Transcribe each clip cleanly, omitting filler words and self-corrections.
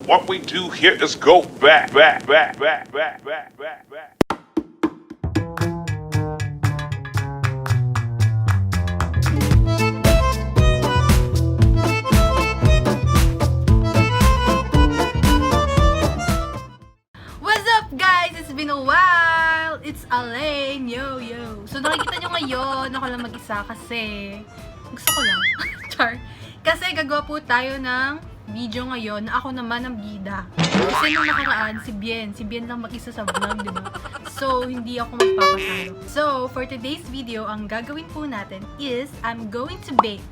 What we do here is go back. What's up guys? It's been a while! It's Alaine! Yo! So nakikita nyo ngayon, ako lang mag-isa kasi gusto ko lang. Char. Kasi gagawa po tayo ng video ngayon na ako naman ang bida. Kasi nung nakaraan, si Bien lang mag-isa sa vlog, diba? So, hindi ako magpapasalo. So, for today's video, ang gagawin po natin is, I'm going to bake.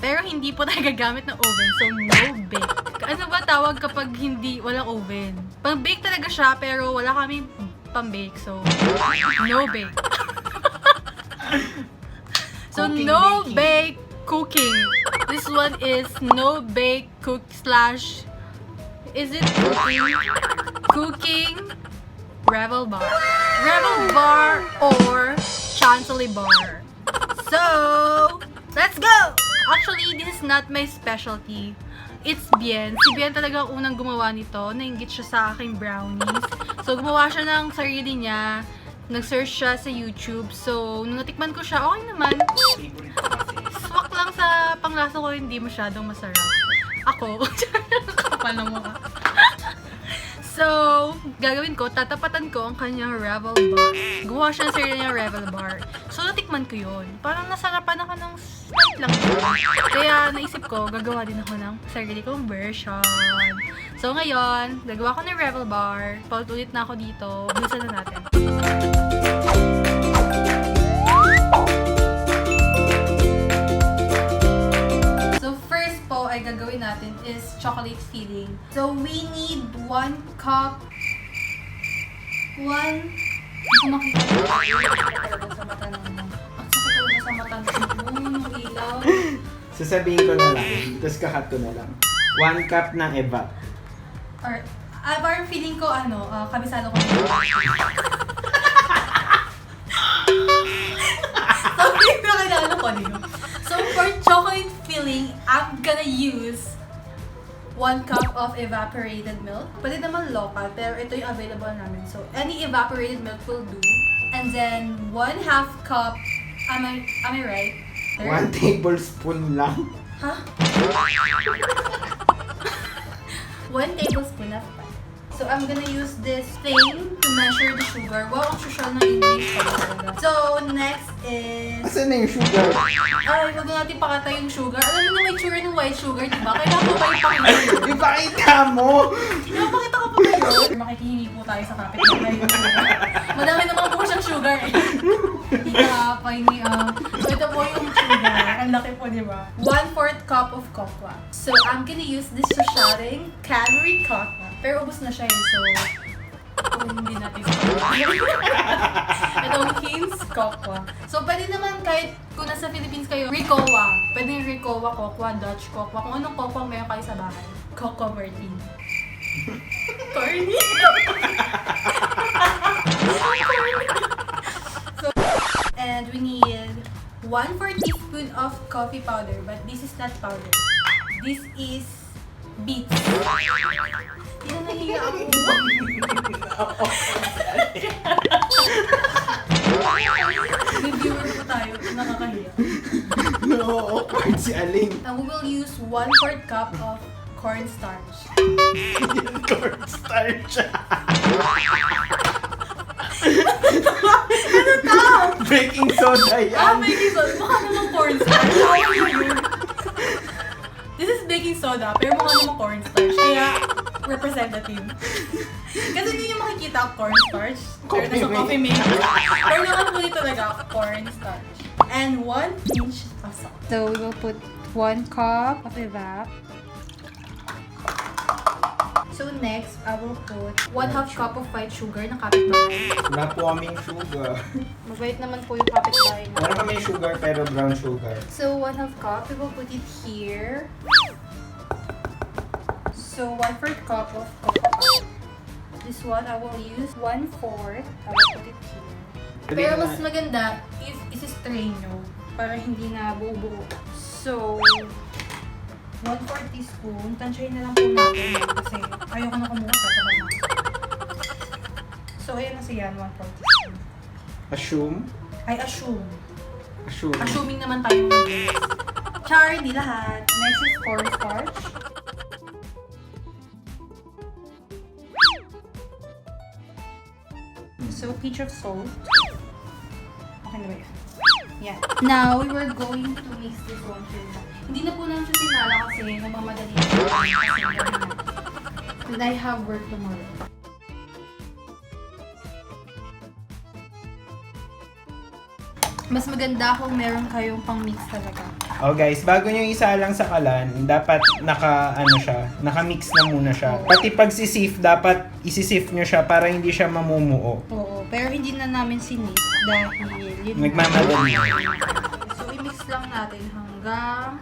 Pero hindi po tayo gagamit ng oven, so no bake. Ano ba tawag kapag hindi, walang oven? Pang-bake talaga siya, pero wala kami pang-bake, so no bake. So, Cooking, no baking. bake cooking. This one is no bake cook slash, is it cooking? Cooking Revel bar. Revel bar or Chantilly bar. So, let's go! Actually, this is not my specialty. It's Bien. Si Bien talaga ang unang gumawa nito. Nainggit siya sa aking brownies. So, gumawa siya ng sarili niya. Nag-search siya sa YouTube. So, nung natikman ko siya, okay naman. Swak lang sa panglasa ko, hindi masyadong masarap. Ako, kapal ng mukha. So, gagawin ko, tatapatan ko ang kanyang Revel bar. Gumawa siya ng sarili niyang Revel bar. So, natikman ko yun. Parang nasarapan ako ng slight lang yun. Kaya, naisip ko, gagawa din ako ng sarili kong version. So, ngayon, gagawa ko ng Revel bar. Paulit-ulit na ako dito. Bilisan na natin. Ay gagawin natin is chocolate filling. So, we need 1 cup. Hindi ko makita sa mata naman. Ang sakit talaga sa mata naman. Yung ilaw. Sasabihin ko na lang, tapos kakat ko na lang. 1 cup ng evap. Or, parang feeling ko, kabisado ko. So, pinakilala ko dito. So, for chocolate filling, I'm gonna use 1 cup of evaporated milk. Pwede naman local, pero ito yung available namin. So, any evaporated milk will do. And then, 1/2 cup, am I right? 1 tablespoon lang. Huh? 1 tablespoon of fat. So, I'm gonna use this thing to measure the sugar. Wow, ang social ng English ko talaga. So, next is... Asan na yung sugar? Ay, wag na natin pakata yung sugar. Alam mo may tsura ng white sugar, diba? Kailangan ko pa ipakita. Ipakita mo! Pinapakita ko pa kayo. Makikihingi po tayo sa kapit. Madami naman po siyang sugar eh. Ika, pahingi So, ito po yung sugar. Ang laki po, diba? 1/4 cup of cocoa. So, I'm gonna use this Shouting Cadbury cocoa. Pero ubos na siya eh, so hindi natin itong King's cocoa. So, pwede naman kahit kung nasa Philippines kayo, Ricoa. Pwede yung Ricoa, cocoa, Dutch cocoa. Kung anong cocoa meron kayo sa bahay. Cocoa Martin. Corny! So, and we need 1/4 teaspoon of coffee powder. But this is not powder. This is beets. Hindi na nahiya ako. May viewer po tayo. Nakakahiya. No, awkward si Alaine. And we will use 1/4 cup of cornstarch. Yung cornstarch. Ano to? Baking soda yan. Baking soda. Mukha namang cornstarch. How are you? This is baking soda, pero mukha namang cornstarch. Kaya, representative. Kasi hindi nyo makikita ang cornstarch. Pero nasa coffee maker. Pero naman po dito talaga, cornstarch. And 1 pinch of salt. So, we will put 1 cup of evap. So, next, I will put 1/2 cup of white sugar na kapitbahay. Wala po kaming sugar. Mabait naman po yung kapitbahay na. Wala kaming sugar pero brown sugar. So, 1/2 cup, we will put it here. So, 1/4 cup of cocoa. This one, I will use 1/4. I will put it here. Pero mas maganda if isi-strain nyo para hindi na buo-buo. So, 1/4 teaspoon. Tansyahin na lang po natin kasi ayoko na kumuha sa tabal na. So, ayan na siya, 1/4 teaspoon. Assume? Ay, assume. Assume. Assuming naman tayo mag-guess. Char, di lahat. Next is cornstarch. So, pinch of salt. Okay na ba yun? Yeah. Now, we were going to mix this one here. Hindi na po namin siya sinala kasi namamadali na. And I have work tomorrow. Mas maganda kung meron kayong pang-mix talaga. Oh guys, bago nyo isa lang sa kalan, dapat naka-mix na muna siya. Oo. Pati pag si-sift, dapat isi-sift nyo siya para hindi siya mamumuo. Oo, pero hindi na namin sinip dahil yun. Nagmamadali. So, i-mix lang natin hanggang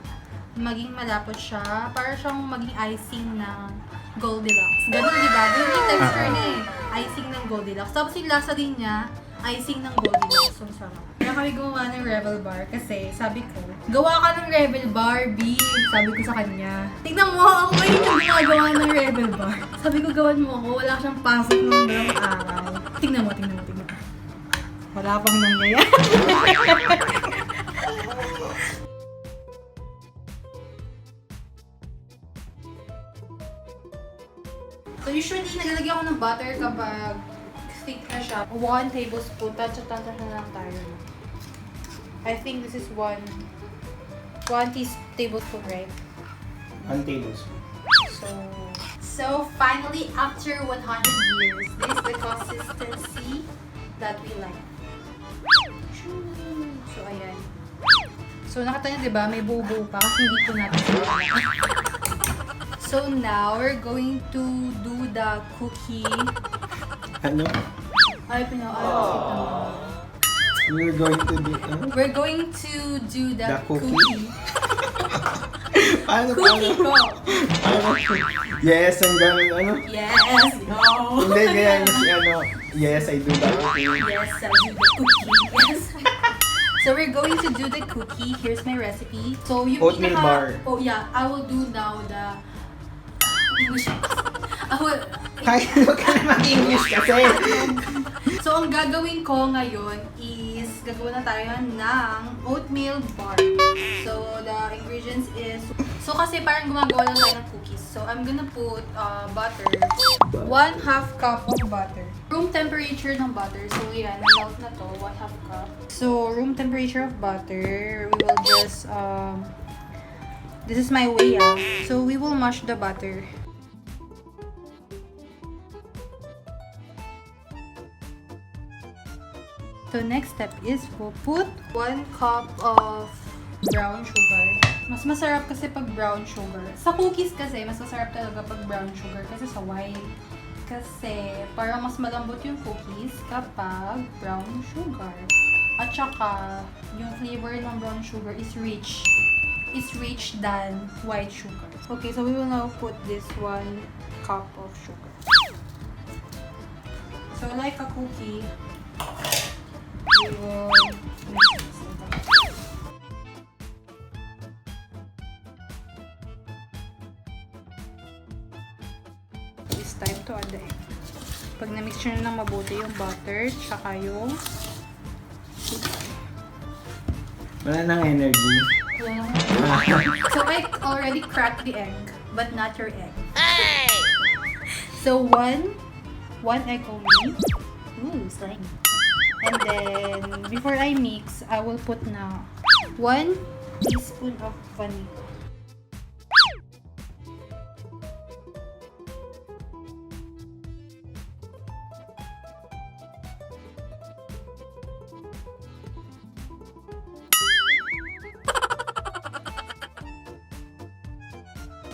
maging malapot siya. Para siyang maging icing ng Goldilocks. Ganun, di ba? Ganun yung texture niya eh. Icing ng Goldilocks. Tapos yung lasa din niya, icing ng Goldilocks. So, sarap. Kaya kami gumawa ng Revel Bar kasi sabi ko, gawa ka ng Revel Bar, B. Sabi ko sa kanya. Tignan mo, ako ngayon yung gumagawa ng Revel Bar. Sabi ko, gawan mo ako. Wala siyang pasok ng dalawang araw. Tignan mo. Wala pang nangyayari. So usually, naglalagyan ko ng butter kapag stick na siya. 1 tablespoon. Tansya-tansya na lang tayo. I think this is 1 tablespoon, right? 1 tablespoon. So finally, after 100 years, this is the consistency that we like. So, ayan. So, nakita niyo, diba? May buo-buo pa kasi hindi ko natin sila. So, now, we're going to do the cookie. Ano? Ay, pinaka-alas We're going to do, We're going to do the cookie. Paano? Cookie ko! Yes, ang gano'n, ano? Yes, no! Hindi, kaya si ano, yes, I do that cookie. Yes, I'll do the cookie. Yes. So we're going to do the cookie. Here's my recipe. So yung Oatmeal bar. Oh yeah, I will do now the English. I will. Kaya mo ka na mag-English kasi. So ang gagawin ko ngayon is gagawa na tayo ng oatmeal bar. So the ingredients is kasi parang gumagawa lang tayo ng cookies. So I'm gonna put butter. 1/2 cup of butter. Room temperature ng butter. So yan, nalout na to, 1/2 cup. So room temperature of butter. We will just this is my way So we will mash the butter. So next step is we'll put 1 cup of brown sugar. Mas masarap kasi pag brown sugar. Sa cookies kasi, mas masarap talaga pag brown sugar kasi sa white. Kasi parang mas malambot yung cookies kapag brown sugar. At saka, yung flavor ng brown sugar is rich. Is rich than white sugar. Okay, so we will now put this 1 cup of sugar. So like a cookie, we will mix this. It's time to add the egg. Pag na-mix nyo na ng mabuti yung butter, tsaka yung Wala nang energy. So I already cracked the egg, but not your egg. Hey! So one egg only. Ooh, slime. And then before I mix, I will put now 1 teaspoon of vanilla.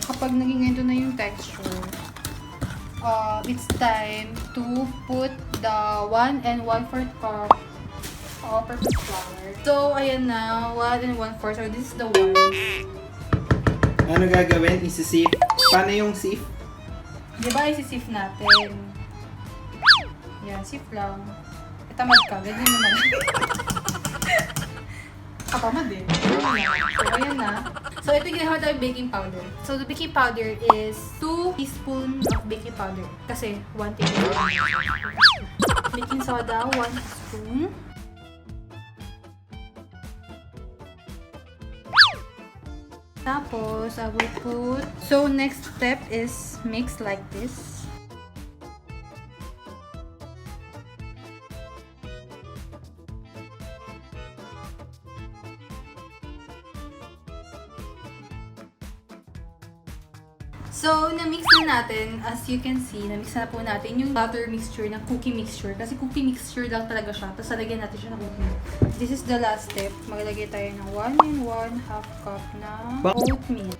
Kapag naging ganito na yung texture, it's time to put the 1 1/4 cup all-purpose flour. So, ayan na, 1 1/4. So, this is the 1. Ano gagawin? Isi-sift? Paano yung sift? Diba, isi-sift natin? Yan, sift lang. Tamad ka, ganyan mo na lang. Katamad eh. So, ayan na. So, ito yung ginawa tayo baking powder. So, the baking powder is 2 teaspoons of baking powder. Kasi, 1 tablespoon. Baking soda, 1 spoon. Tapos, I will put... So, next step is mix like this. So, na-mix na natin, as you can see, na-mix na po natin yung butter mixture ng cookie mixture. Kasi cookie mixture lang talaga siya. Tapos, lalagyan natin siya ng oatmeal. This is the last step. Maglagay tayo ng 1 and 1/2 cup na oatmeal.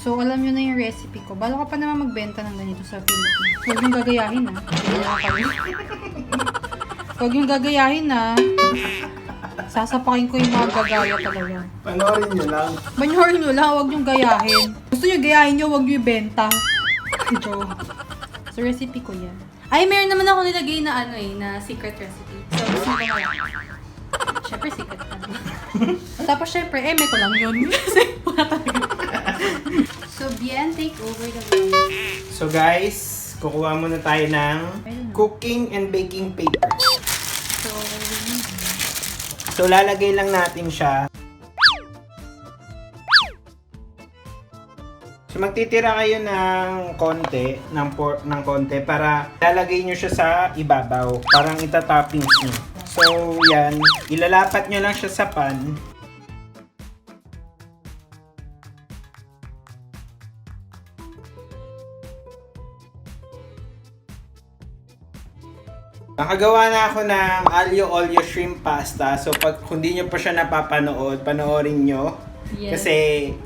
So, alam nyo na yung recipe ko. Bala ka pa naman magbenta ng ganito sa Philippines. Huwag yung gagayahin ha. Hindi na kami. Huwag yung gagayahin ha. Sasapakin ko yung mga gagaya talaga. Panoorin nyo lang. Panoorin nyo lang, huwag yung gayahin. Gusto nyo gayahin nyo, huwag nyo ibenta. So, recipe ko yan. Ay, meron naman ako nilagay na na secret recipe. So, gusto nyo ba yan? Siyempre, secret na. Tapos, syempre, may ko lang yun. Kasi, wala talaga. So, Bien, take over the vlog. So guys, kukuha muna tayo ng cooking and baking paper. So, lalagay lang natin siya. So, magtitira kayo ng konti, ng konti para lalagay nyo siya sa ibabaw. Parang itatoppings nyo. So, yan. Ilalapat nyo lang siya sa pan. Nakagawa na ako ng aglio olio shrimp pasta. So, pag hindi nyo pa siya napapanood, panoorin nyo. Yes. Kasi,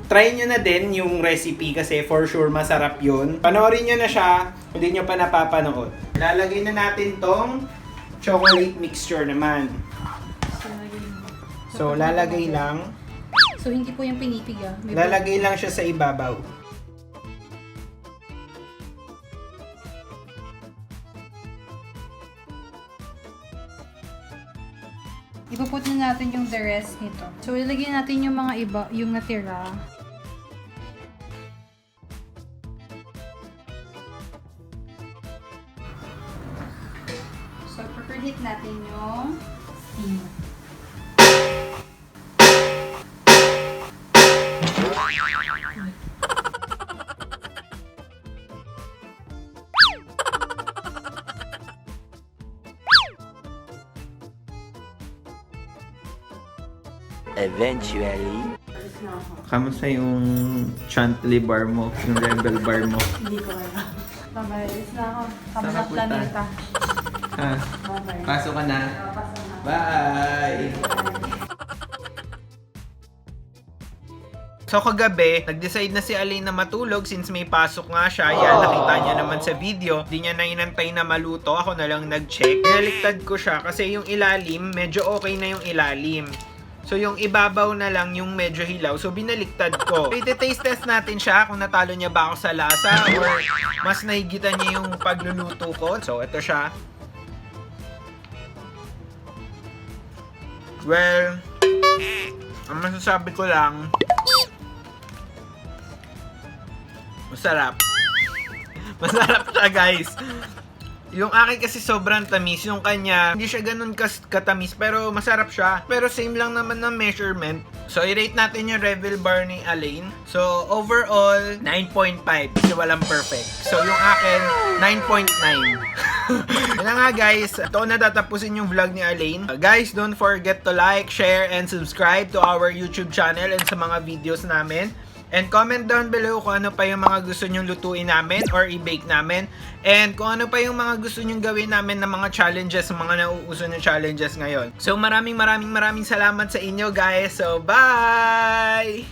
try nyo na din yung recipe kasi for sure masarap yun. Panoorin nyo na siya, hindi nyo pa napapanood. Lalagay na natin tong chocolate mixture naman. So, lalagay lang. So, hindi po yung pinipig Lalagay lang siya sa ibabaw. Ipaput na natin yung the rest nito. So, ilagay natin yung mga iba, yung natira. So, preheat natin yung steam. Eventually. Kamusta yung Chantley bar mo, yung Revel bar mo? Hindi ko kaya. Bye-bye. Alis na ako. Kami Saan na ka punta? planeta. Ha? Bye-bye. Pasok ka na? Pasok na. Bye! So kagabi, nag-decide na si Alaine na matulog since may pasok nga siya. Yan, nakita niya naman sa video. Di niya na inantay na maluto. Ako na lang nag-check. Pinaliktad ko siya kasi yung ilalim, medyo okay na yung ilalim. So yung ibabaw na lang yung medyo hilaw. So binaliktad ko. Ite-taste test natin siya kung natalo niya ba ako sa lasa or mas nahigitan niya yung pagluluto ko. So ito siya. Well, ang masasabi ko lang, masarap. Masarap siya, guys. Yung akin kasi sobrang tamis. Yung kanya, hindi siya ganun katamis. Pero masarap siya. Pero same lang naman ng measurement. So, i-rate natin yung Revel bar ni Alaine. So, overall, 9.5. Kasi walang perfect. So, yung akin, 9.9. Yan na nga, guys. Ito na tatapusin yung vlog ni Alaine. Guys, don't forget to like, share, and subscribe to our YouTube channel and sa mga videos namin. And comment down below kung ano pa yung mga gusto nyong lutuin namin or i-bake namin. And kung ano pa yung mga gusto nyong gawin namin na mga challenges, mga nauuso na challenges ngayon. So maraming salamat sa inyo, guys. So bye!